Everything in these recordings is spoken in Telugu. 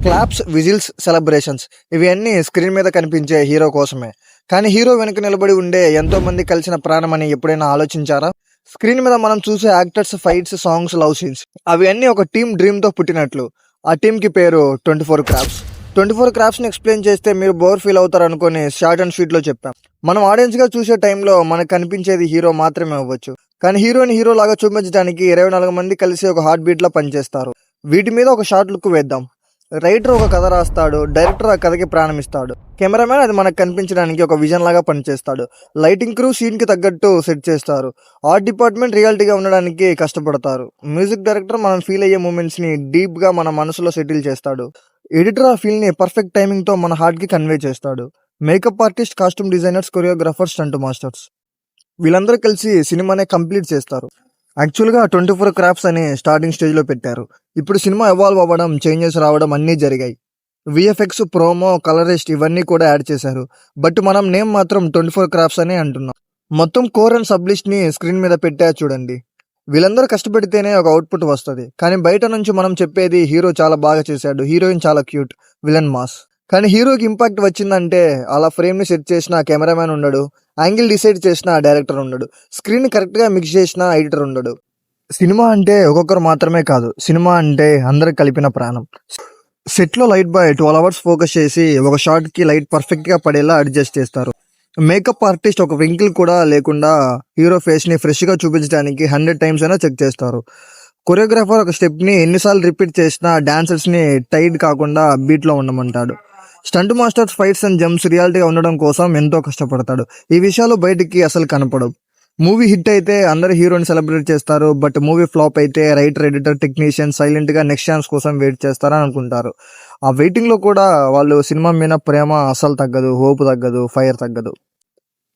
క్లాప్స్, విజిల్స్, సెలబ్రేషన్స్ ఇవి అన్నీ స్క్రీన్ మీద కనిపించే హీరో కోసమే. కానీ హీరో వెనుక నిలబడి ఉండే ఎంతో మంది కలిసిన ప్రాణం అని ఎప్పుడైనా ఆలోచించారా? స్క్రీన్ మీద మనం చూసే actors, fights, songs, love scenes అవి అన్నీ ఒక టీమ్ డ్రీమ్తో పుట్టినట్లు. ఆ టీంకి పేరు 24 క్రాఫ్ట్స్. 24 క్రాఫ్ట్స్ని ఎక్స్ప్లెయిన్ చేస్తే మీరు బోర్ ఫీల్ అవుతారు అనుకుని షార్ట్ అండ్ స్వీట్లో చెప్పాం. మనం ఆడియన్స్గా చూసే టైంలో మనకు కనిపించేది హీరో మాత్రమే అవ్వచ్చు. కానీ హీరోని హీరో లాగా చూపించడానికి 24 మంది కలిసి ఒక హార్ట్ బీట్లా పనిచేస్తారు. వీటి మీద ఒక షార్ట్ లుక్ వేద్దాం. రైటర్ ఒక కథ రాస్తాడు, డైరెక్టర్ ఆ కథకి ప్రాణం ఇస్తాడు, కెమెరామ్యాన్ అది మనకు కనిపించడానికి ఒక విజన్ లాగా పనిచేస్తాడు, లైటింగ్ క్రూ సీన్కి తగ్గట్టు సెట్ చేస్తారు, ఆర్ట్ డిపార్ట్మెంట్ రియాలిటీగా ఉండడానికి కష్టపడతారు, మ్యూజిక్ డైరెక్టర్ మనం ఫీల్ అయ్యే మూమెంట్స్ని డీప్గా మన మనసులో సెటిల్ చేస్తాడు, ఎడిటర్ ఆ ఫీల్ని పర్ఫెక్ట్ టైమింగ్తో మన హార్ట్కి కన్వే చేస్తాడు, makeup artist, costume designers, choreographers, stunt masters వీళ్ళందరూ కలిసి సినిమానే కంప్లీట్ చేస్తారు. యాక్చువల్గా 24 క్రాఫ్ట్స్ అని స్టార్టింగ్ స్టేజ్లో పెట్టారు. ఇప్పుడు సినిమా ఎవాల్వ్ అవ్వడం, చేంజెస్ రావడం అన్నీ జరిగాయి. విఎఫ్ఎక్స్, ప్రోమో, కలరిస్ట్ ఇవన్నీ కూడా యాడ్ చేశారు. బట్ మనం నేమ్ మాత్రం 24 క్రాఫ్ట్స్ అని అంటున్నాం. మొత్తం కోర్ అండ్ సబ్లిస్ట్ని స్క్రీన్ మీద పెట్టా చూడండి. వీళ్ళందరూ కష్టపడితేనే ఒక అవుట్పుట్ వస్తుంది. కానీ బయట నుంచి మనం చెప్పేది హీరో చాలా బాగా చేశాడు, హీరోయిన్ చాలా క్యూట్, విలన్ మాస్. కానీ హీరోకి ఇంపాక్ట్ వచ్చిందంటే అలా ఫ్రేమ్ని సెట్ చేసిన కెమెరామ్యాన్ ఉండడు, యాంగిల్ డిసైడ్ చేసిన డైరెక్టర్ ఉండడు, స్క్రీన్ కరెక్ట్గా మిక్స్ చేసిన ఎడిటర్ ఉండడు. సినిమా అంటే ఒక్కొక్కరు మాత్రమే కాదు, సినిమా అంటే అందరు కలిపిన ప్రాణం. సెట్లో లైట్ బాయ్ 12 అవర్స్ ఫోకస్ చేసి ఒక షాట్కి లైట్ పర్ఫెక్ట్గా పడేలా అడ్జస్ట్ చేస్తారు. మేకప్ ఆర్టిస్ట్ ఒక వింకిల్ కూడా లేకుండా హీరో ఫేస్ని ఫ్రెష్గా చూపించడానికి 100 టైమ్స్ అయినా చెక్ చేస్తారు. కొరియోగ్రాఫర్ ఒక స్టెప్ని ఎన్నిసార్లు రిపీట్ చేసినా డాన్సర్స్ని టైట్ కాకుండా బీట్లో ఉండమంటాడు. Stunt masters fights and jumps రియాలిటీగా ఉండడం కోసం ఎంతో కష్టపడతాడు. ఈ విషయాలు బయటికి అసలు కనపడవు. మూవీ హిట్ అయితే అందరు హీరోని సెలబ్రేట్ చేస్తారు. బట్ మూవీ ఫ్లాప్ అయితే రైటర్, ఎడిటర్, టెక్నీషియన్ సైలెంట్గా నెక్స్ట్ ఛాన్స్ కోసం వెయిట్ చేస్తారని అనుకుంటారు. ఆ వెయిటింగ్లో కూడా వాళ్ళు సినిమా మీద ప్రేమ అసలు తగ్గదు, హోప్ తగ్గదు, ఫైర్ తగ్గదు.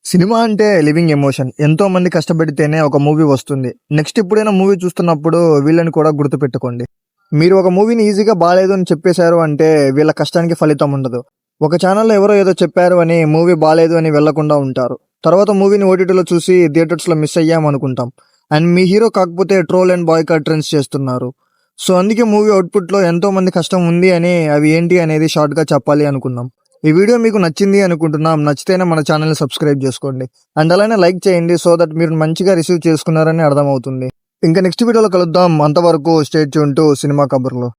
సినిమా అంటే లివింగ్ ఎమోషన్. ఎంతో మంది కష్టపడితేనే ఒక మూవీ వస్తుంది. నెక్స్ట్ ఎప్పుడైనా మూవీ చూస్తున్నప్పుడు వీళ్ళని కూడా గుర్తుపెట్టుకోండి. మీరు ఒక మూవీని ఈజీగా బాగాలేదు అని చెప్పేశారు అంటే వీళ్ళ కష్టానికి ఫలితం ఉండదు. ఒక ఛానల్లో ఎవరో ఏదో చెప్పారు అని మూవీ బాగాలేదు అని వెళ్లకుండా ఉంటారు. తర్వాత మూవీని ఓటీటీలో చూసి థియేటర్స్లో మిస్ అయ్యాం అనుకుంటాం. అండ్ మీ హీరో కాకపోతే ట్రోల్ అండ్ బాయ్కాట్ ట్రెండ్స్ చేస్తున్నారు. సో అందుకే మూవీ అవుట్పుట్లో ఎంతో మంది కష్టం ఉంది అని అవి ఏంటి అనేది షార్ట్గా చెప్పాలి అనుకున్నాం. ఈ వీడియో మీకు నచ్చింది అనుకుంటున్నాం. నచ్చితేనే మన ఛానల్ని సబ్స్క్రైబ్ చేసుకోండి. అండ్ అలానే లైక్ చేయండి, సో దట్ మీరు మంచిగా రిసీవ్ చేసుకున్నారని అర్థమవుతుంది. ఇంకా నెక్స్ట్ వీడియోలో కలుద్దాం. అంతవరకు స్టే ట్యూన్ టు సినిమా కబుర్లు.